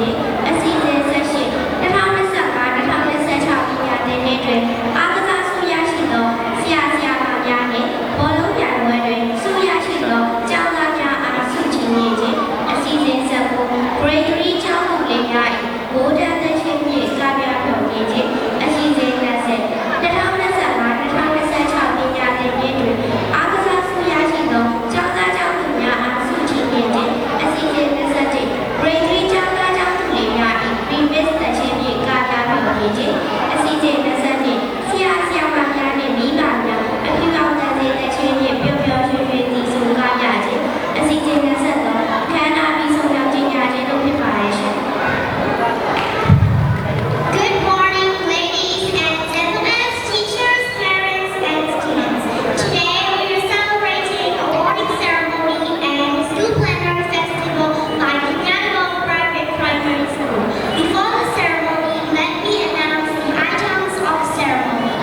ခြင်းအစီအစဉ်ဆက်ရှိ2025-2026ပညာသင်နှစ်တွင်အားကစားဆုရရှိသောဆရာဆရာမများနှင့်ဘောလုံးပြိုင်ပွဲတွင်ဆုရရှိသောကျောင်းသားများအားဆုချီးမြှင့်ခြင်းအစီအစဉ်ဆက်ကို Grade 3ကျောင်းသူလေးများ၏ဘိုးတန်းသက်ချင်းမြင့်ကပြဖျော်ဖြေခြင်းအစီအစဉ်2025-2026ပညာသင်နှစ်တွင်အားကစားဆုရရှိသောကျောင်းသားကျောင်းသူများအားဆုချီးမြှင့်ခြင်းအစီအစဉ်21 Grade 3ကျောင်းသားကျောင်းသူလေးများ၏Remix သက်ချင်းမြင့်ကပြဖျော်ဖြေခြင်းအစီအစဉ်22ဆရာဆရာမများနှင့်မိဘများအဖြူအောင်တန်းစေသက်ချင်းမြင့်ပျော်ပျော်ရွှင်ရွှင်သည့်ဆုကပြခြင်းအစီအစဉ်23ခန္ဓာပြီးဆုံးရောက်ခြင်းညာခြင်းတို့ဖြစ်ပါရဲ့ရှင် Good morning, ladies and gentlemen, teachers, parents, and students. Today we are celebrating awarding ceremony and school planner festival by Kinyano Private Primary School. Before the ceremony, let me announce the items of the ceremony.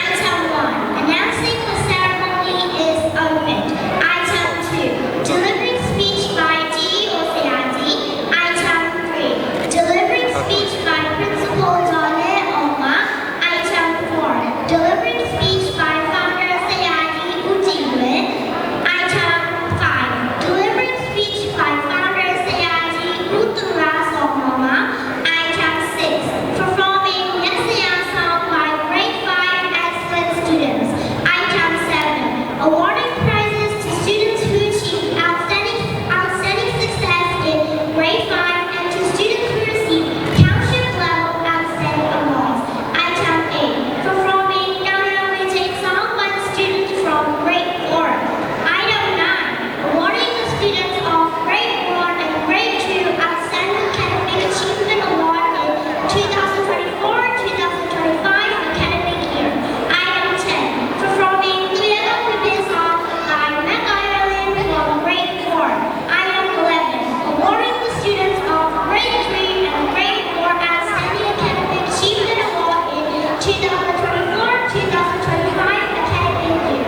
Item 1. Announcing the ceremony is opened. Item 2. Delivering speech by D.O. Sayati. Item 3. Delivering speech by Principal Dole Oma. Item 4. Delivering speech by Founder Sayati Ujingwe. Item 5. Delivering speech by Founder Sayati Utura Somoma. Item 6. Performing Yesian song by Grade 5 excellent students. Item 7. Awarding prizes to students who achieve outstanding success in Grade 5 and to students who receive township level outstanding awards. Item 8. Performing Nana Music song by the students from Grade 4. Item 9. Awarding the students of Grade 1 and Grade 2 outstanding academic achievement award in 2024-2025 academic year. Item 10. Performing Clear Within song by Mac Ireland from Grade 4. Item 11. Awarding the students of Grade 3 and Grade 4 outstanding academic achievement award in 2024-2025 academic year.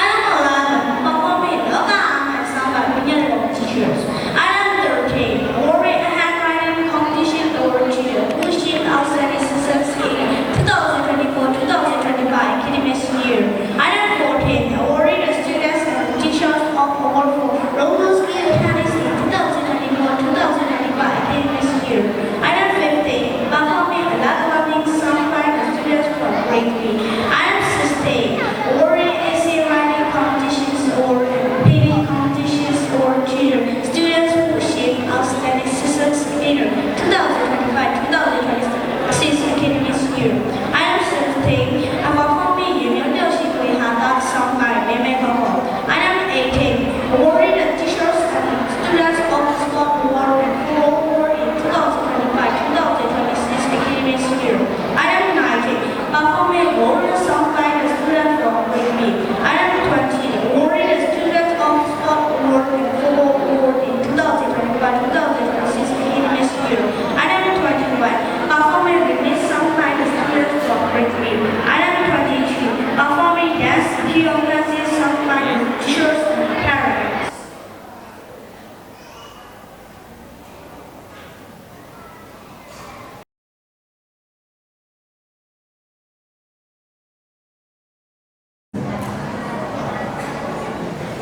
Item 11. Performing Loga Ahmed song by Kinyano teachers. Item 13. Awarding a handwriting competition award to who achieved outstanding success in 2024-2025 academic year. Item 14. Awarding the students and teachers of award for roller skill tennis in 2024-2025 academic year. Item 15. Performing a lap running song by the students from Grade 3. Item 16. Awarding essay writing competitions or painting competitions or tutor students who achieve outstanding success in 2025-2026 academic year. Item 17. Performing Union Shikui Handa song by Meme Koko. Item 18. Awarding the teachers and students of sport award and full award in 2025-2026 academic year. Item 19. Performing warrior song by the students from Grade B. Item 20. Awarding the students of sport award and full award in 2025-2026 academic year. Item 21. Performing remix song by the students from Grade 3. Item 22. Performing dance choreography song by the teachers and parents.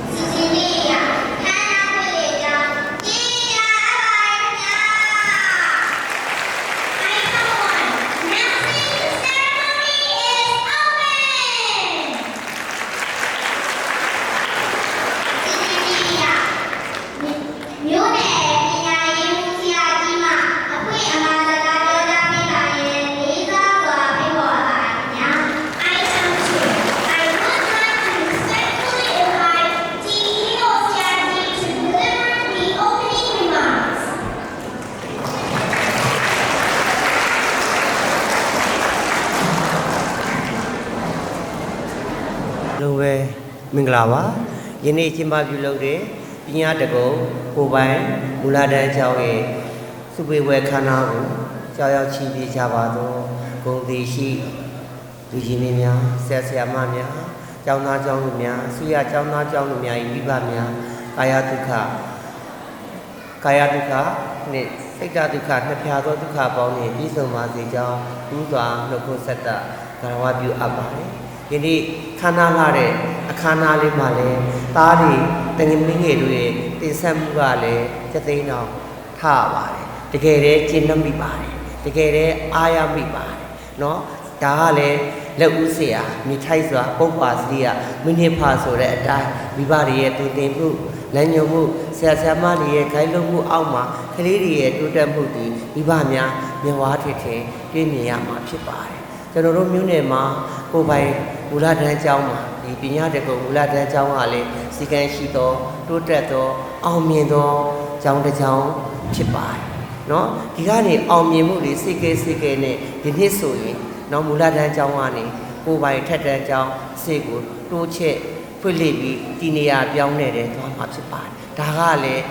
Cecilia, Hannah Village, Tia Abayna. Item 1. Announcing the ceremony is open. Cecilia,မြို့နယ်ပညာရေးမှူးဆရာကြီးမှအဖွင့်အမှာစကားပြောကြားပေးပါရင်လေးစားစွာဖိတ်ခေါ်ပါခင်ဗျာ Item 2. I would like to respectfully invite T.E.O. Sayati to deliver the opening remarks. လုံးပဲမင်္ဂလာပါယနေ့ကျင်းပပြုလုပ်တဲ့ပညာတကုံကိုပိုင်မူလတန်းကျောင်းရဲ့စုပေဝဲခမ်းနားကိုကြောက်ရောက်ချီးပြကြပါသောဂုဏ်သိရှိလူကြီးမင်းများဆရာဆရာမများကျောင်းသားကျောင်းသူများဆုရကျောင်းသားကျောင်းသူများ၏မိဘများကာယဒုက္ခ ကာယဒုက္ခနဲ့စိတ်ဓာတ်ဒုက္ခနှစ်ဖြာသောဒုက္ခပေါင်းနဲ့ပြည့်စုံပါစေကြောင်းဥစွာနှုတ်ခွန်းဆက်တာဂရဝပြုအပ်ပါတယ်ယနေ့ခန္ဓာလာတဲ့အခမ်းအနားလေးမှာလည်းသားတွေတငယ်မင်းငယ်တို့ရဲ့တင်ဆက်မှုကလည်းစက်သိန်းတော်ထားပါတယ်တကယ်တည်းကျင့်နှံ့မိပါတယ်တကယ်တည်းအားရမိပါတယ်เนาะဒါကလည်းလက်ဦးဆရာမြထိုက်စွာပုပ္ပါစရိယမိနစ်ဖာဆိုတဲ့အတိုင်းမိဘတွေရဲ့တင်တင်မှုလမ်းညွှန်မှုဆရာဆရာမတွေရဲ့ခိုင်းလုံမှုအောက်မှာကလေးတွေရဲ့တိုးတက်မှုတွေမိဘများမျက်ဝါးထင်ထင်တွေ့မြင်ရမှာဖြစ်ပါတယ်ကျွန်တော်တို့မြို့နယ်မှာကိုယ်ပိုင်မူလတန်းကျောင်းမှာဒီပညာတက္ကသိုလ်မူလတန်းကျောင်းကလည်းစီကံရှိသောတိုးတက်သောအောင်မြင်သောကျောင်းတစ်ကျောင်းဖြစ်ပါတယ်เนาะဒီကနေအောင်မြင်မှုတွေစိတ်ကဲနဲ့ဒီနှစ်ဆိုရင်နော်မူလတန်းကျောင်းကနေကိုယ်ပိုင်ထက်တန်းကျောင်းစိတ်ကိုတိုးချက်ဖွင့်လှစ်ပြီးဒီနေရာပြောင်းနေတဲ့သွားမှာဖြစ်ပါတယ်ဒါကလည်း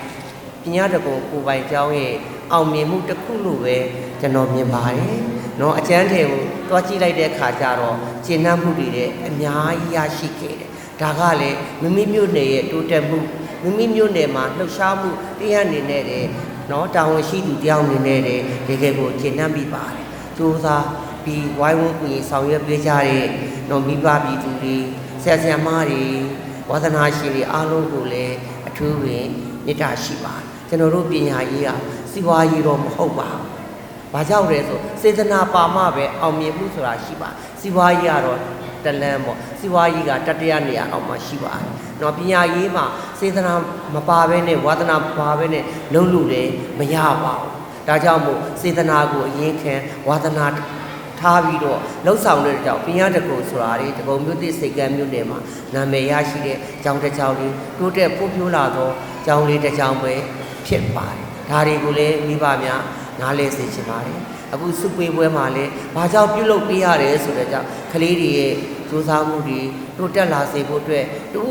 ပညာတက္ကသိုလ်ကိုယ်ပိုင်ကျောင်းရဲ့အောင်မြင်မှုတစ်ခုလို့ပဲကျွန်တော်မြင်ပါတယ်နော်အကျန်းထဲကိုတွားကြည့်လိုက်တဲ့အခါကျတော့ကျင့်နှံ့မှုတွေတဲ့အများကြီးရရှိခဲ့တယ်ဒါကလည်းမိမိမြို့နယ်ရဲ့တိုးတက်မှုမိမိမြို့နယ်မှာလှုပ်ရှားမှုတရားနေနေတဲ့နော်တာဝန်ရှိသူတယောက်နေနဲ့တကယ်ကိုကျင့်နှံ့ပြီးပါတယ်စူးစမ်းပြီးဝိုင်းဝန်းကူဆောင်ရွက်ပေးကြတဲ့နော်မိဘပြည်သူတွေဆရာဆရာမတွေဝါသနာရှင်တွေအားလုံးကိုလည်းအထူးပင်မေတ္တာရှိပါတယ်ကျွန်တော်တို့ပညာရေးကစီးပွားရေးတော့မဟုတ်ပါဘူး။ဘာကြောင့်လဲဆိုစေတနာပါမှပဲအောင်မြင်မှုဆိုတာရှိပါစီးပွားရေးကတော့တလန်းပေါ့စီးပွားရေးကတတိယနေရာအောက်မှာရှိပါတယ်။နော်ပညာရေးမှာစေတနာမပါဘဲနဲ့ဝါသနာမပါဘဲနဲ့လုံးလို့လည်းမရပါဘူး။ဒါကြောင့်မို့စေတနာကိုအရင်ခံဝါသနာထားပြီးတော့လှုပ်ဆောင်တဲ့ကြောင့်ပညာတက္ကသိုလ်ဆိုတာလေတကုံမြို့သစ်စိတ်ကမ်းမြို့နယ်မှာနာမည်ရရှိတဲ့ကျောင်းတစ်ကျောင်းလေးတိုးတက်ဖွံ့ဖြိုးလာသောကျောင်းလေးတစ်ကျောင်းပဲဖြစ်ပါတယ်ဒါတွေကိုလည်းမိဘများနားလည်စေချင်ပါတယ်အခုစုပွေးပွဲမှာလည်းဘာကြောင့်ပြုလုပ်ပေးရတယ်ဆိုတဲ့ကြောင့်ကလေးတွေရဲ့စူးစမ်းမှုတွေတိုးတက်လာစေဖို့အတွက်တူ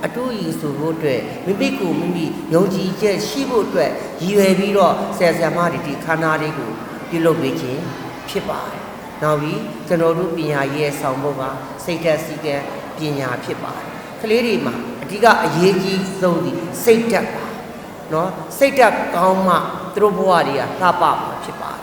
အတူရည်ဆိုဖို့အတွက်မိမိကိုမိမိယုံကြည်ချက်ရှိဖို့အတွက်ရည်ရွယ်ပြီးတော့ဆရာဆရာမတွေဒီခန္ဓာတွေကိုပြုလုပ်ပေးခြင်းဖြစ်ပါတယ်နောက်ပြီးကျွန်တော်တို့ပညာရေးရဲ့ဆောင်ဖို့ကစိတ်ဓာတ်စည်းကမ်းပညာဖြစ်ပါတယ်ကလေးတွေမှာအဓိကအရေးကြီးဆုံးဒီစိတ်ဓာတ်ပါနော်စိတ်ဓာတ်ကောင်းမှသူတို့ဘဝတွေကလှပမှာဖြစ်ပါတယ်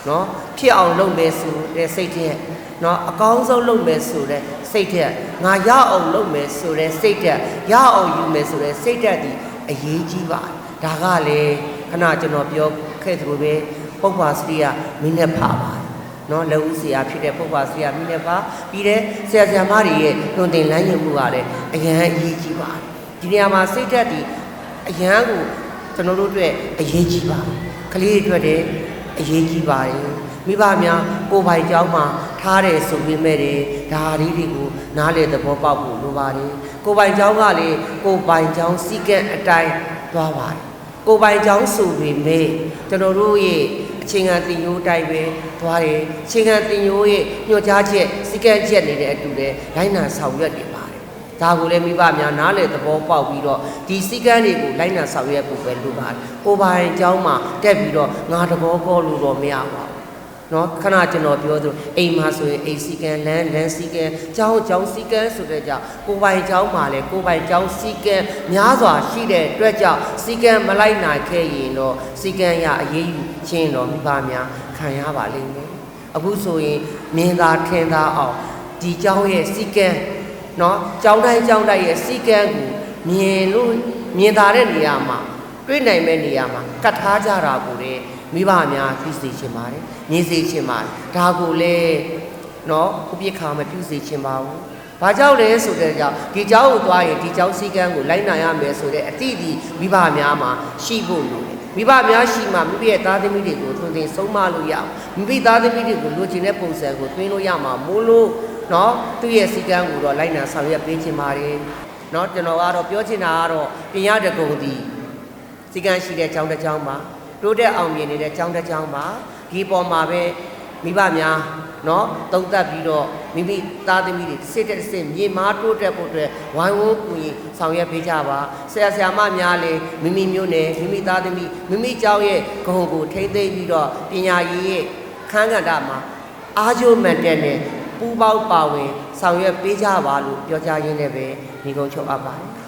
နော်ဖြစ်အောင်လုပ်မယ်ဆိုတဲ့စိတ်ဓာတ်နော်အကောင်းဆုံးလုပ်မယ်ဆိုတဲ့စိတ်ဓာတ်ငါရအောင်လုပ်မယ်ဆိုတဲ့စိတ်ဓာတ်ရအောင်ယူမယ်ဆိုတဲ့စိတ်ဓာတ်ဒီအရေးကြီးပါတယ်ဒါကလည်းခဏကျွန်တော်ပြောခဲ့သလိုပဲပုပ္ပါစရိယမင်းနဲ့ဖာပါတယ်နော်လက်ဦးဆရာဖြစ်တဲ့ပုပ္ပါစရိယမင်းနဲ့ဖာပြီးတဲ့ဆရာဆရာမတွေရဲ့တွင်တင်လမ်းညွှန်မှုကလည်းအရန်အရေးကြီးပါတယ်ဒီနေရာမှာစိတ်ဓာတ်ဒီအရန်ကိုကျွန်တော်တို့အတွက်အရေးကြီးပါတယ်ကလေးတွေအတွက်လည်းအရေးကြီးပါတယ်မိဘများကိုယ်ပိုင်ကြောင်းမှာထားတယ်ဆိုပေမဲ့ဒါလေးတွေကိုနားလေသဘောပေါက်ဖို့လိုပါတယ်ကိုယ်ပိုင်ကြောင်းကလေကိုယ်ပိုင်ကြောင်းစီကံအတိုင်းသွားပါတယ်ကိုယ်ပိုင်ကြောင်းဆိုပေမဲ့ကျွန်တော်တို့ရဲ့အခြေခံသင်ရိုးတိုင်းပဲသွားတယ်အခြေခံသင်ရိုးရဲ့ညွှန်ကြားချက်စီကံချက်နေတဲ့အတူတည်းလိုက်နာဆောင်ရွက်နေပါတယ်ဒါကိုလည်းမိဘများနားလေသဘောပေါက်ပြီးတော့ဒီစီကံတွေကိုလိုက်နာဆောင်ရွက်ဖို့ပဲလိုပါတယ်ကိုယ်ပိုင်ကြောင်းမှာတက်ပြီးတော့ငါတဘောကောလို့တော့မရပါဘူးနော်ခဏကျွန်တော်ပြောသလိုအိမ်မှာဆိုရင်အိမ်စီကံလမ်းစီကံကျောင်းစီကံဆိုတဲ့ကြောင့်ကိုယ်ပိုင်ကျောင်းမှာလည်းကိုယ်ပိုင်ကျောင်းစီကံများစွာရှိတဲ့အတွက်ကြောင့်စီကံမလိုက်နိုင်ခဲ့ရင်တော့စီကံရအရေးယူခြင်းတော့မိဘများခံရပါလိမ့်မယ်အခုဆိုရင်မြင်သာထင်သာအောင်ဒီကျောင်းရဲ့စီကံနော်ကျောင်းတိုင်းရဲ့စီကံကိုမြင်သာတဲ့နေရာမှာတွေ့နိုင်မဲ့နေရာမှာကတ်ထားကြတာကိုလေမိဘများပြုစေချင်ပါတယ်မြင်စေချင်ပါတယ်ဒါကိုလည်းနော်ဥပိ္ပခာမပြုစေချင်ပါဘူးဘာကြောင့်လဲဆိုတဲ့ကြောင့်ဒီเจ้าကိုသွားရင်ဒီเจ้าစည်းကမ်းကိုလိုက်နိုင်ရမယ်ဆိုတဲ့အတိအသီးမိဘများမှာရှိဖို့လိုတယ်မိဘများရှိမှမိမိရဲ့သားသမီးတွေကိုသွန်သင်ဆုံးမလို့ရအောင်မိမိသားသမီးတွေကိုလိုချင်တဲ့ပုံစံကိုသွင်းလို့ရမှာမို့လို့နော်သူ့ရဲ့စည်းကမ်းကိုတော့လိုက်နာဆောင်ရွက်ပေးချင်ပါတယ်နော်ကျွန်တော်ကတော့ပြောချင်တာကတော့ပညာတက္ကသိုလ်ဒီစည်းကမ်းရှိတဲ့ကျောင်းတစ်ကျောင်းပါတိုးတက်အောင်မြင်နေတဲ့ကျောင်းတစ်ကျောင်းပါဒီပေါ်မှာပဲမိဘများနော်တုံ့တက်ပြီးတော့မိမိသားသမီးတွေစစ်တဲ့စစ်မြေမားတိုးတက်ဖို့အတွက်ဝိုင်းဝန်းကူညီဆောင်ရွက်ပေးကြပါဆရာဆရာမများလည်းမိမိမျိုးနဲ့မိမိသားသမီးမိမိကျောင်းရဲ့ဂုဏ်ကိုထိမ့်သိမ်းပြီးတော့ပညာရေးရဲ့ခန်းကဏ္ဍမှာအားကျိုးမှန်တဲ့နဲ့ပူးပေါင်းပါဝင်ဆောင်ရွက်ပေးကြပါလို့ပြောကြားရင်းနဲ့ပဲညီကုန်းချုပ်အပ်ပါတယ်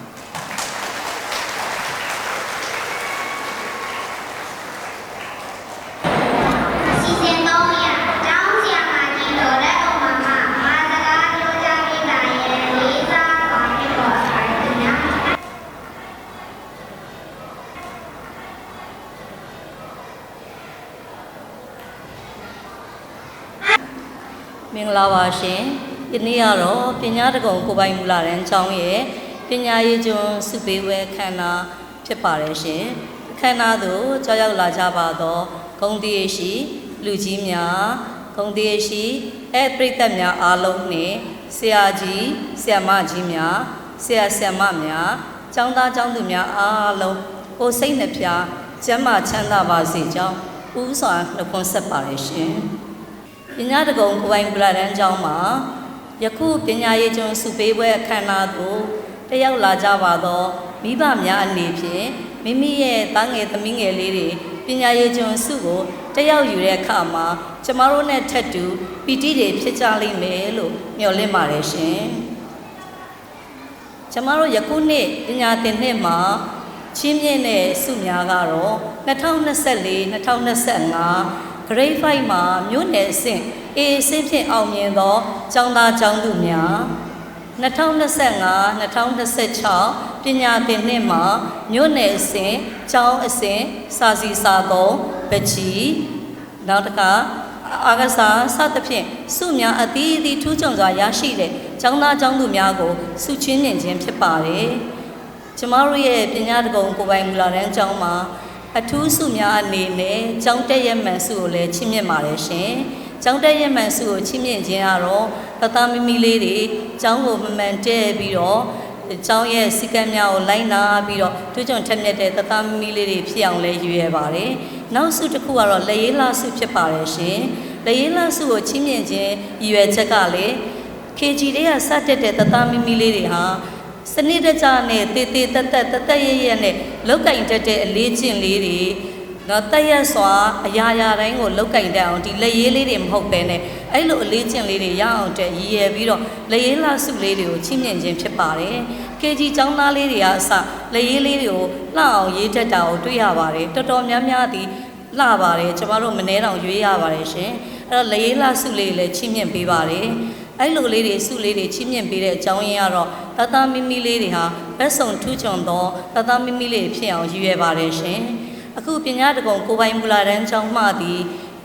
မင်္ဂလာပါရှင်ဒီနေ့ကတော့ပညာတကုံကိုပိုင်မူလာတန်းကျောင်းရဲ့ပညာရေးကျွန်းစုပေးဝဲခန္ဓာဖြစ်ပါတယ်ရှင်ခန္ဓာသို့ကြောက်ရောက်လာကြပါသောဂုဏ်တည်းရှိလူကြီးများဂုဏ်တည်းရှိပရိသတ်များအားလုံးနှင့်ဆရာကြီးဆရာမကြီးများဆရာဆရာမများကျောင်းသားကျောင်းသူများအားလုံးကိုယ်စိတ်နှပြကျမ်းမာချမ်းသာပါစေကြောင်းဦးစွာနှုတ်ခွန်းဆက်ပါတယ်ရှင်ပညာတကုံကိုပိုင်မူလာတန်းကျောင်းမှာယခုပညာရေးကျွန်းစုပေးပွဲအခမ်းအနားသို့တက်ရောက်လာကြပါသောမိဘများအနေဖြင့်မိမိရဲ့သားငယ်သမီးငယ်လေးတွေပညာရေးကျွန်းစုကိုတက်ရောက်ယူတဲ့အခါမှာကျမတို့နဲ့ထပ်တူပီတိတွေဖြစ်ကြလိမ့်မယ်လို့မျှော်လင့်ပါတယ်ရှင်ကျမတို့ယခုနှစ်ပညာသင်နှစ်မှာချင်းမြင့်တဲ့စုများကတော့2024-2025 Grade 5မှာမြို့နယ်အဆင့် A အဆင့်ဖြင့်အောင်မြင်သောကျောင်းသားကျောင်းသူများ2025-2026 ပညာသင်နှစ်မှာမြို့နယ်အဆင့်ကျောင်းအဆင့်စာစီစာသုံးပချီနောက်တစ်ခါအားကစားစသဖြင့်စုများအသီးသီးထူးချွန်စွာရရှိတဲ့ကျောင်းသားကျောင်းသူများကိုစုချင်းမြင်ခြင်းဖြစ်ပါတယ်ကျမတို့ရဲ့ပညာတကုံကိုပိုင်မူလာတန်းကျောင်းမှာအထူးစုများအနေနဲ့ကျောင်းတက်ရမှန်စုကိုလည်းချီးမြှင့်ပါတယ်ရှင်။ကျောင်းတက်ရမှန်စုကိုချီးမြှင့်ခြင်းကတော့သားမိမိလေးတွေကျောင်းကိုမမှန်တဲ့ပြီးတော့ကျောင်းရဲ့စီကံများကိုလိုက်နာပြီးတော့တွကြုံထက်မြက်တဲ့သားမိမိလေးတွေဖြစ်အောင်လည်းရည်ရွယ်ပါတယ်။နောက်စုတစ်ခုကတော့လက်ရေးလာစုဖြစ်ပါတယ်ရှင်။လက်ရေးလာစုကိုချီးမြှင့်ခြင်းရည်ရွယ်ချက်ကလည်း KG တွေကစတက်တဲ့သားမိမိလေးတွေဟာစနစ်တကျနဲ့တည်တည်တတ်ရနဲ့လောက်ကင်တတ်တဲ့အလေးကျင့်လေးတွေတော့တက်ရစွာအရာရာတိုင်းကိုလောက်ကင်တတ်အောင်ဒီလက်ရေးလေးတွေမဟုတ်ပဲနဲ့အဲ့လိုအလေးကျင့်လေးတွေရအောင်တဲ့ရည်ရပြီးတော့လက်ရေးလာစုလေးတွေကိုချီးမြှင့်ခြင်းဖြစ်ပါတယ် KG ကျောင်းသားလေးတွေကအစလက်ရေးလေးတွေကိုလှအောင်ရေးတတ်တာကိုတွေ့ရပါတယ်တော်တော်များများဒီလှပါတယ်ကျမတို့မနှဲတောင်ရွေးရပါတယ်ရှင်အဲ့တော့လက်ရေးလာစုလေးလည်းချီးမြှင့်ပေးပါတယ်အဲ့လိုလေးတွေစုလေးတွေချီးမြှင့်ပေးတဲ့အကြောင်းရင်းကတော့သားမိမိလေးတွေဟာဘက်စုံထူးချွန်သောသားမိမိလေးဖြစ်အောင်ရည်ရွယ်ပါတယ်ရှင်အခုပညာတကုံကိုပိုင်မူလာတန်းကျောင်းမှသည်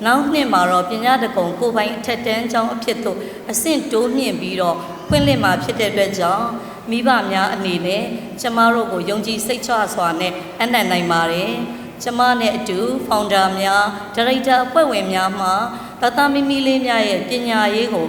နောက်နှစ်မှာတော့ပညာတကုံကိုပိုင်အထက်တန်းကျောင်းအဖြစ်သို့အဆင့်တိုးမြင့်ပြီးတော့ဖွင့်လှစ်မှာဖြစ်တဲ့အတွက်ကြောင့်မိဘများအနေနဲ့ကျမတို့ကိုယုံကြည်စိတ်ချစွာနဲ့အနံ့နိုင်ပါတယ်ကျမနဲ့အတူဖောင်ဒါများဒါရိုက်တာအဖွဲ့ဝင်များမှသားမိမိလေးများရဲ့ပညာရေးကို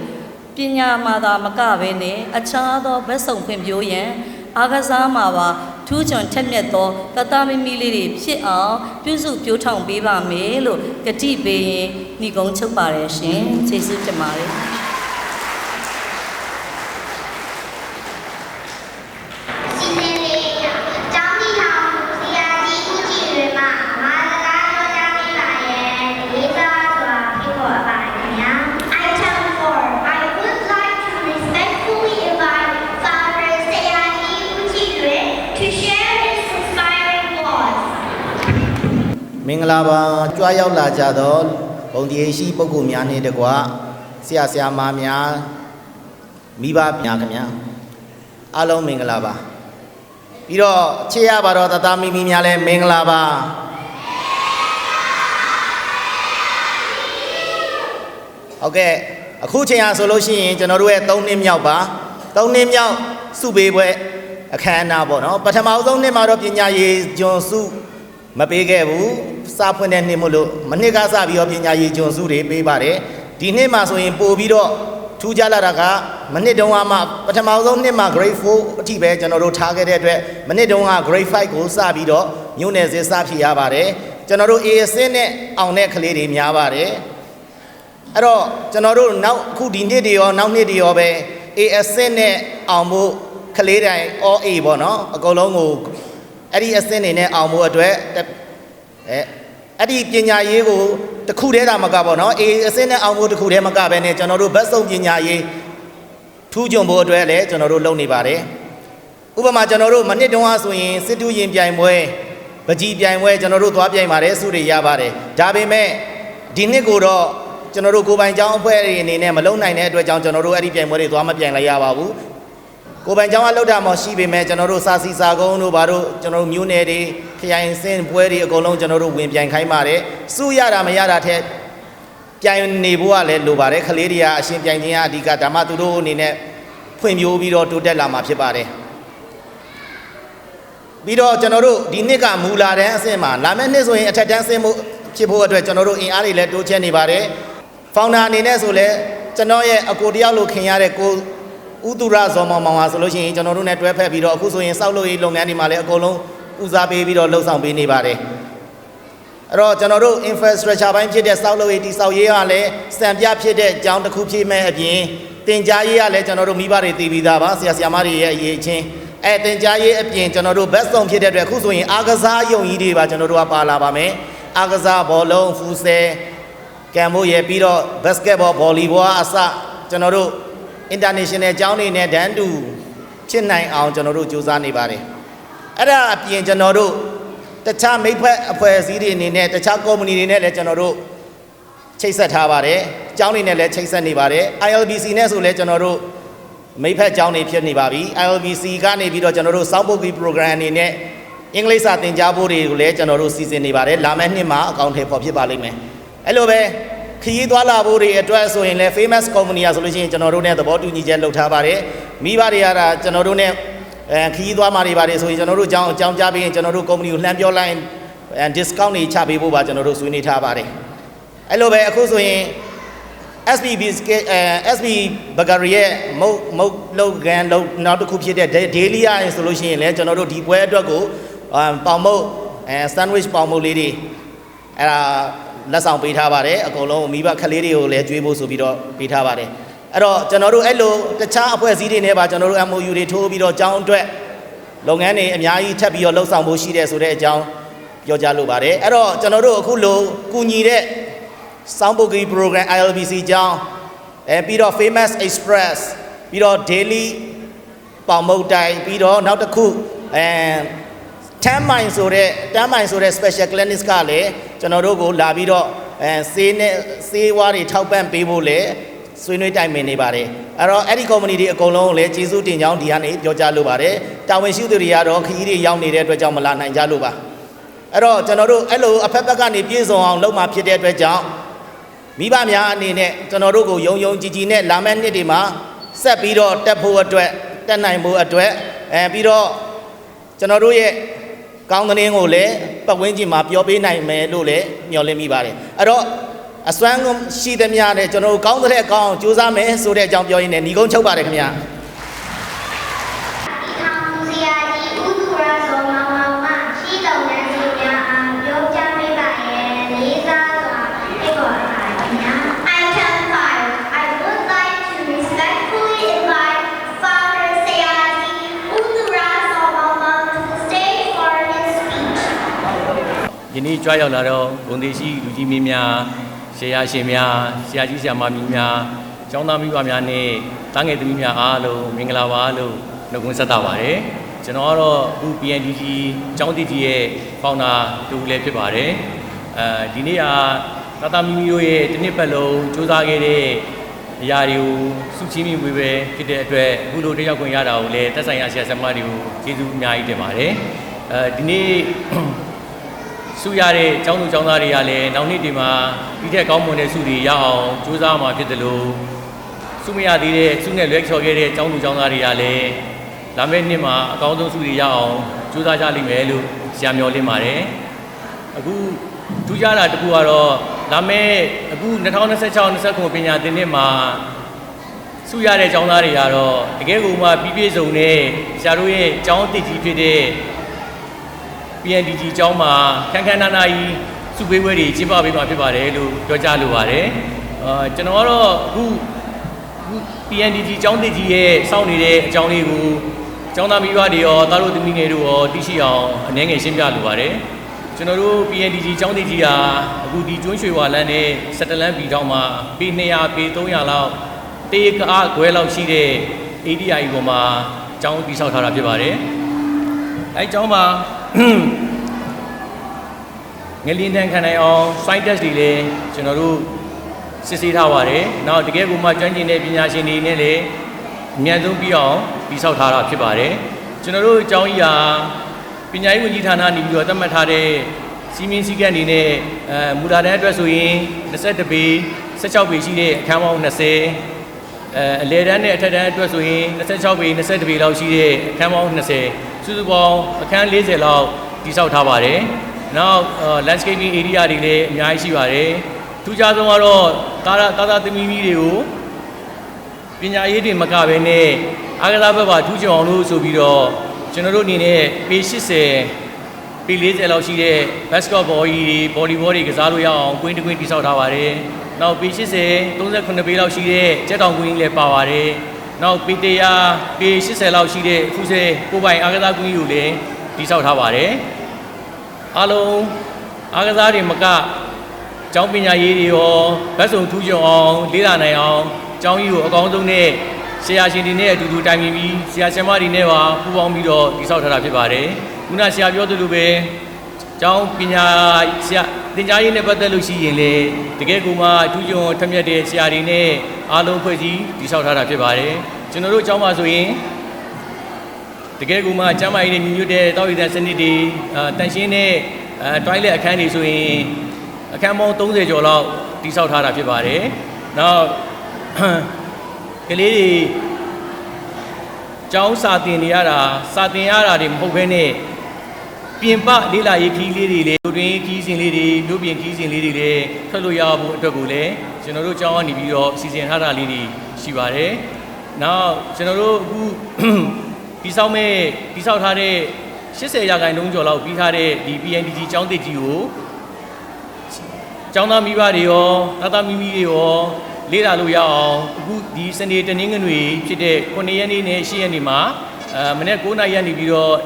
ပညာမှာသာမကဘဲနဲ့အခြားသောဘက်စုံဖွံ့ဖြိုးရန်အားကစားမှာပါထူးချွန်ထက်မြက်သောသားမိမိလေးတွေဖြစ်အောင်ပြုစုပြောထောင်ပေးပါမယ်လို့ကတိပေးရင်ညီကုန်းချုပ်ပါတယ်ရှင်ကျေးဇူးတင်ပါတယ်မင်္ဂလာပါကြွားရောက်လာကြသောဘုံတရားရှိပုဂ္ဂိုလ်များနှင့်တကွဆရာဆရာမများမိဘများခင်ဗျာအားလုံးမင်္ဂလာပါပြီးတော့ချစ်ရပါတော့သားမိမိများလည်းမင်္ဂလာပါဟုတ်ကဲ့အခုချိန်အားဆိုလို့ရှိရင်ကျွန်တော်တို့ရဲ့3နှစ်မြောက်ပါ3နှစ်မြောက်စုပေးပွဲအခမ်းအနားပေါ့နော်ပထမဆုံးနှစ်မှာတော့ပညာရေးကျွန်းစုမပေးခဲ့ဘူးစာဖွင့်တဲ့နှစ်မို့လို့မနှစ်ကစပြီးတော့ပညာရေးကျွန်းစုတွေပေးပါတယ်ဒီနှစ်မှာဆိုရင်ပို့ပြီးတော့ထူးခြားလာတာကမနှစ်တုန်းကမှပထမဆုံးနှစ်မှာ grade 4အထိပဲကျွန်တော်တို့ထားခဲ့တဲ့အတွက်မနှစ်တုန်းက grade 5ကိုစပြီးတော့မြို့နယ်စစ်စဖြစ်ရပါတယ်ကျွန်တော်တို့ A အဆင့်နဲ့အောင်တဲ့ကလေးတွေများပါတယ်အဲ့တော့ကျွန်တော်တို့နောက်အခုဒီနှစ်တွေရောနောက်နှစ်တွေရောပဲ A အဆင့်နဲ့အောင်ဖို့ကလေးတိုင်း all A ပေါ့နော်အကုန်လုံးကိုအဲ့ဒီအဆင့်နေနဲ့အောင်ဖို့အတွက်အဲ့ဒီပညာရေးကိုတစ်ခုတည်းတာမကပေါ့နော်အေးအဆင့်နဲ့အောင်ဖို့တစ်ခုတည်းမကပဲနဲ့ကျွန်တော်တို့ဘက်စုံပညာရေးထူးချွန်ဖို့အတွက်လည်းကျွန်တော်တို့လုပ်နေပါတယ်ဥပမာကျွန်တော်တို့မနှစ်တုန်းကဆိုရင်စစ်တူရင်ပြိုင်ပွဲပကြီးပြိုင်ပွဲကျွန်တော်တို့သွားပြိုင်ပါတယ်စုတွေရပါတယ်ဒါပေမဲ့ဒီနှစ်ကိုတော့ကျွန်တော်တို့ကိုပိုင်ကျောင်းအဖွဲ့တွေအနေနဲ့မလုံနိုင်တဲ့အတွက်ကြောင့်ကျွန်တော်တို့အဲ့ဒီပြိုင်ပွဲတွေသွားမပြိုင်လိုက်ရပါဘူးကိုပိုင်ကျောင်းကလောက်တာမရှိပေမဲ့ကျွန်တော်တို့စာစီစာကုန်းတို့ဘာတို့ကျွန်တော်တို့မျိုးနယ်တွေခရိုင်စင်းပွဲတွေအကုန်လုံးကျွန်တော်တို့ဝင်ပြိုင်ခိုင်းပါတယ်စုရတာမရတာထက် ပြိုင်နေဖို့ကလည်းလိုပါတယ်ခလေးတွေကအရှင်ပြိုင်ခြင်းကအဓိကဒါမှသူတို့အနေနဲ့ဖွံ့ဖြိုးပြီးတော့တိုးတက်လာမှာဖြစ်ပါတယ်ပြီးတော့ကျွန်တော်တို့ဒီနှစ်ကမူလာတဲ့အဆင့်မှာလာမယ့်နှစ်ဆိုရင်အထက်တန်းဆင်းမှုဖြစ်ဖို့အတွက်ကျွန်တော်တို့အင်အားတွေလည်းတိုးချဲ့နေပါတယ်ဖောင်နာအနေနဲ့ဆိုလဲကျွန်တော်ရဲ့အကိုတယောက်လိုခင်ရတဲ့ကိုဦးသူရဇော်မောင်ဟာဆိုလို့ရှိရင်ကျွန်တော်တို့နဲ့တွဲဖက်ပြီးတော့အခုဆိုရင်စောက်လို့ရေးလုပ်ငန်းတွေမှာလည်းအကုန်လုံးဦးစားပေးပြီးတော့လှုပ်ဆောင်ပေးနေပါတယ်အဲ့တော့ကျွန်တော်တို့ infrastructure ဘိုင်းဖြစ်တဲ့စောက်လို့ရေးတိစောက်ရေးကလည်းစံပြဖြစ်တဲ့အကြောင်းတစ်ခုဖြစ်မဲ့အပြင်တင်ကြားရေးကလည်းကျွန်တော်တို့မိဘတွေသိပြီးသားပါဆရာဆရာမတွေရဲ့အရေးချင်းတင်ကြားရေးအပြင်ကျွန်တော်တို့ best zone ဖြစ်တဲ့အတွက်အခုဆိုရင်အားကစားယုံကြီးတွေပါကျွန်တော်တို့ကပါလာပါမယ်အားကစားဘောလုံးဖူးဆဲကံမိုးရပြီးတော့ basketball volleyball အစကျွန်တော်တို့ international အကြောင်းတွေနဲ့တန်းတူဖြစ်နိုင်အောင်ကျွန်တော်တို့ကြိုးစားနေပါတယ်အဲ့ဒါအပြင်ကျွန်တော်တို့တခြားမိဖက်အဖွဲ့အစည်းတွေအနေနဲ့တခြား company တွေနဲ့လည်းကျွန်တော်တို့ချိတ်ဆက်ထားပါတယ်အကြောင်းတွေနဲ့လည်းချိတ်ဆက်နေပါတယ် ILBC နဲ့ဆိုလည်းကျွန်တော်တို့မိဖက်အကြောင်းတွေဖြစ်နေပါပြီ ILBC ကနေပြီးတော့ကျွန်တော်တို့ South Book program အနေနဲ့အင်္ဂလိပ်စာသင်ကြားဖို့တွေကိုလည်းကျွန်တော်တို့စီစဉ်နေပါတယ်လာမယ့်နှစ်မှာအကောင့်ထဲပေါ်ဖြစ်ပါလိမ့်မယ်အဲ့လိုပဲခရီးသွားလာဖို့တွေအတွက်ဆိုရင်လည်း famous company อ่ะဆိုလို့ရှိရင်ကျွန်တော်တို့နဲ့သဘောတူညီချက်လုပ်ထားပါတယ်မိဘတွေရတာကျွန်တော်တို့နဲ့ခရီးသွားမှာတွေပါတယ်ဆိုရင်ကျွန်တော်တို့အကြောင်းကြားပြီးရင်ကျွန်တော်တို့ company ကိုလှမ်းပြောလိုက် discount တွေချပေးဖို့ပါကျွန်တော်တို့ဆွေးနွေးထားပါတယ်အဲ့လိုပဲအခုဆိုရင် SB Bakery ရဲ့မုတ်လုပ်ကန်လုပ်နောက်တစ်ခုဖြစ်တဲ့ daily ရရင်ဆိုလို့ရှိရင်လည်းကျွန်တော်တို့ဒီပွဲအတွက်ကိုပေါင်မုတ် sandwich ပေါင်မုတ်လေးတွေအဲ့ဒါလက်ဆောင်ပေးထားပါတယ်အကုန်လုံးမိဘခလေးတွေကိုလည်းကျွေးဖို့ဆိုပြီးတော့ပေးထားပါတယ်အဲ့တော့ကျွန်တော်တို့အဲ့လိုတခြားအဖွဲ့အစည်းတွေနဲ့ပါကျွန်တော်တို့ MOU တွေထိုးပြီးတော့အကြောင်းအတွက်လုပ်ငန်းတွေအများကြီးထပ်ပြီးတော့လှုပ်ဆောင်ဖို့ရှိတယ်ဆိုတဲ့အကြောင်းပြောကြားလိုပါတယ်အဲ့တော့ကျွန်တော်တို့အခုလိုကူညီတဲ့ Sound Book program ILBC အကြောင်းပြီးတော့ Famous Express ပြီးတော့ Daily ပေါင်မုတ်တိုင်ပြီးတော့နောက်တစ်ခု10 မိုင်ဆိုတဲ့ special clinic ကလည်းကျွန်တော်တို့ကိုလာပြီးတော့ဆေးဝါးတွေထောက်ပံ့ပေးဖို့လည်းဆွေးနွေးတိုင်ပင်နေပါတယ်အဲ့တော့အဲ့ဒီ company တွေအကုန်လုံးကိုလည်းကျေးဇူးတင်ကြောင်းဒီကနေပြောကြားလိုပါတယ်တာဝန်ရှိသူတွေကတော့ခရီးတွေရောက်နေတဲ့အတွက်ကြောင့်မလာနိုင်ကြလို့ပါအဲ့တော့ကျွန်တော်တို့အဲ့လိုအဖက်ဖက်ကနေပြည့်စုံအောင်လုပ်မှဖြစ်တဲ့အတွက်ကြောင့်မိဘများအနေနဲ့ကျွန်တော်တို့ကိုယုံကြည်နဲ့လာမယ့်နှစ်တွေမှာဆက်ပြီးတော့တက်ဖို့အတွက်တက်နိုင်ဖို့အတွက်ပြီးတော့ကျွန်တော်တို့ရဲ့ကောင်းတဲ့င်းကိုလည်းပတ်ဝန်းကျင်မှာပြောပေးနိုင်မယ်လို့လည်းမျှော်လင့်မိပါတယ်အဲ့တော့အစွမ်းရှိသမျှနဲ့ကျွန်တော်တို့ကောင်းတဲ့အကောင်းကြိုးစားမယ်ဆိုတဲ့အကြောင်းပြောရင်းနဲ့ညီကုန်းချုပ်ပါတယ်ခင်ဗျာယနေ့ကြွရောက်လာတော့ဂုဏ်သိရှိလူကြီးမင်းများဆရာရှင်များဆရာကြီးဆရာမများကျောင်းသားမိဘများနဲ့တားငယ်သမီးများအားလုံးမင်္ဂလာပါလို့နှုတ်ခွန်းဆက်တာပါတယ်ကျွန်တော်ကတော့အခု PNDG ကျောင်းတည်တည်ရဲ့ဖောင်နာတူလည်းဖြစ်ပါတယ်ဒီနေ့ကသားမိမိတို့ရဲ့တစ်နှစ်ပတ်လုံးစူးစမ်းခဲ့တဲ့အရာတွေကိုစုချင်းမိဝေပဲဖြစ်တဲ့အတွက်အခုလိုတက်ရောက်ခွင့်ရတာကိုလည်းသက်ဆိုင်ရာဆရာဆရာမတွေကိုကျေးဇူးအများကြီးတင်ပါတယ်ဒီနေ့စုရတဲ့ကျောင်းသူကျောင်းသားတွေကလည်းနောက်နှစ်ဒီမှာဒီထက်ကောင်းမွန်တဲ့စုတွေရအောင်ကြိုးစားမှာဖြစ်တယ်လို့စုမရသေးတဲ့စုနဲ့လွဲချော်ခဲ့တဲ့ကျောင်းသူကျောင်းသားတွေကလည်းလာမယ့်နှစ်မှာအကောင်းဆုံးစုတွေရအောင်ကြိုးစားကြလိမ့်မယ်လို့ဆရာမျှော်လင့်ပါတယ်အခုထူးခြားတာတစ်ခုကတော့လာမယ့်အခု2026-29ပညာသင်နှစ်မှာစုရတဲ့ကျောင်းသားတွေကတော့တကယ်ကိုမှပြည့်စုံတဲ့ဆရာတို့ရဲ့ကျောင်းတည်ကြီးဖြစ်တဲ့PNDG ကျောင်းမှာခန်းခန်းနာနာကြီးစုပေးပွဲတွေကျင်းပပေးမှာဖြစ်ပါတယ်လို့ပြောကြားလိုပါတယ်ကျွန်တော်ကတော့အခု PNDG ကျောင်းတည်ကြီးရဲ့စောင့်နေတဲ့အကြောင်းလေးကိုကျောင်းသားမိဘတွေရောသားတို့သမီးငယ်တို့ရောသိရှိအောင်အနည်းငယ်ရှင်းပြလိုပါတယ်ကျွန်တော်တို့ PNDG ကျောင်းတည်ကြီးဟာအခုဒီကျွန်းရွှေဝါလန်းနဲ့စက်တလန်းပြည်ထောင်မှာပေ200ပေ300လောက်တေးကားခွဲလောက်ရှိတဲ့ ADI ပေါ်မှာကျောင်းတည်ဆောက်ထားတာဖြစ်ပါတယ်အဲကျောင်းမှာငလင်းတန်းခံနိုင်အောင် site test တွေလည်းကျွန်တော်တို့စစ်ဆေးထားပါတယ်။နောက်တကယ်ကိုမှကျွမ်းကျင်တဲ့ပညာရှင်တွေနဲ့လည်းအများဆုံးပြီးအောင်တည်ဆောက်ထားတာဖြစ်ပါတယ်။ကျွန်တော်တို့အကြောင်းကြီးဟာပညာရေးဝန်ကြီးဌာနနေပြီးတော့သတ်မှတ်ထားတဲ့စီမင်းစည်းကမ်းတွေနဲ့မူလာတန်းအတွက်ဆိုရင်22ပေ 16ပေရှိတဲ့အခန်းပေါင်း20အလဲတန်းနဲ့အထက်တန်းအတွက်ဆိုရင်26ပေ22ပေလောက်ရှိတဲ့အခန်းပေါင်း20စုစုပေါင်းအခန်း40လောက်တည်ဆောက်ထားပါတယ်နောက် landscaping area တွေလည်းအများကြီးရှိပါတယ်ထူးခြားဆုံးကတော့တာသမီတွေကိုပညာရေးတွေမကဘဲနဲ့အားကစားဘက်ပါထူးချွန်အောင်လို့ဆိုပြီးတော့ကျွန်တော်တို့အနေနဲ့ပေ80ပေ40လောက်ရှိတဲ့ basketball ကြီး volleyball တွေကစားလို့ရအောင်ကွင်းတစ်ကွင်းတည်ဆောက်ထားပါတယ်နောက်ပေ80 38ပေလောက်ရှိတဲ့ကြက်တောင်ကွင်းကြီးလည်းပါပါတယ်နောက်ပေ100ပေ80လောက်ရှိတဲ့ဖူးဆဲကိုပိုင်အားကစားကွင်းကြီးကိုလည်းတည်ဆောက်ထားပါတယ်အားလုံးအားကစားတွေမကကျောင်းပညာရေးတွေရောဘက်စုံထူးချွန်အောင်လေ့လာနိုင်အောင်ကျောင်းကြီးကိုအကောင်းဆုံးနဲ့ဆရာရှင်တွေနဲ့အတူတူတိုင်ပင်ပြီးဆရာဆရာမတွေနဲ့ပါပူးပေါင်းပြီးတော့တည်ဆောက်ထားတာဖြစ်ပါတယ်ခုနဆရာပြောသလိုပဲကျောင်းပညာဆရာသင်ကြားရေးနဲ့ပတ်သက်လို့ရှိရင်လေတကယ်ကိုမှအထူးချွန်ထက်မြက်တဲ့ဆရာတွေနဲ့အားလုံးဖွဲ့စည်းတည်ဆောက်ထားတာဖြစ်ပါတယ်ကျွန်တော်တို့ကျောင်းမှာဆိုရင်တကယ်ကိုမှကျမ်းမာရေးနဲ့ညီညွတ်တဲ့တောက်ရည်တဲ့စနစ်တွေတန်ရှင်းတဲ့toilet အခန်းတွေဆိုရင်အခန်းပေါင်း30ကျော်လောက်တည်ဆောက်ထားတာဖြစ်ပါတယ်နောက်ကလေးတွေကျောင်းစာသင်ရတာတွေမဟုတ်ဘဲနဲ့ပြင်ပလေးလာရေးခီးလေးတွေလည်းတွင်ခီးစဉ်လေးတွေမြို့ပြင်ခီးစဉ်လေးတွေလည်းထွက်လို့ရဖို့အတွက်ကိုလည်းကျွန်တော်တို့ကျောင်းကနေပြီးတော့စီစဉ်ထားတာလေးတွေရှိပါတယ်နောက်ကျွန်တော်တို့အခုတည်ဆောက်ထားတဲ့80ရာခိုင်နှုန်းကျော်လောက်ပြီးထားတဲ့ဒီ PNDG ကျောင်းသစ်ကြီးကိုကျောင်းသားမိဘတွေရောသားမိမိတွေရောလေ့လာလို့ရအောင်အခုဒီစနေတနင်္ဂနွေဖြစ်တဲ့9ရက်နေ့နဲ့10ရက်နေ့မှာမနေ့9နာရီကနေပြီးတော့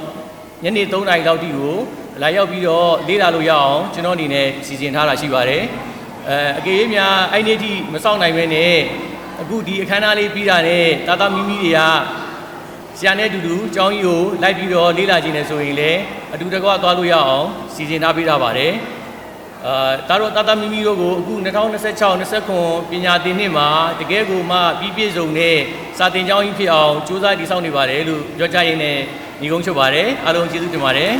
ညနေ3နာရီလောက်ထိကိုလာရောက်ပြီးတော့လေ့လာလို့ရအောင်ကျွန်တော်အနေနဲ့စီစဉ်ထားတာရှိပါတယ်အကယ်၍များအဲ့ဒီထိမစောင့်နိုင်ဘဲနဲ့အခုဒီအခမ်းအနားလေးပြီးတာနဲ့သားမိမိတွေကဆရာနဲ့အတူတူကျောင်းကြီးကိုလိုက်ပြီးတော့လေ့လာခြင်းနဲ့ဆိုရင်လည်းအတူတကွသွားလို့ရအောင်စီစဉ်ထားပေးထားပါတယ်တာမိမိတို့ကိုအခု2026-29ပညာသင်နှစ်မှာတကယ်ကိုမှပြည့်စုံတဲ့စာသင်ကျောင်းကြီးဖြစ်အောင်ကြိုးစားတည်ဆောက်နေပါတယ်လို့ပြောကြားရင်းနဲ့ညီကုန်းချုပ်ပါတယ်အားလုံးကျေးဇူးတင်ပါတယ်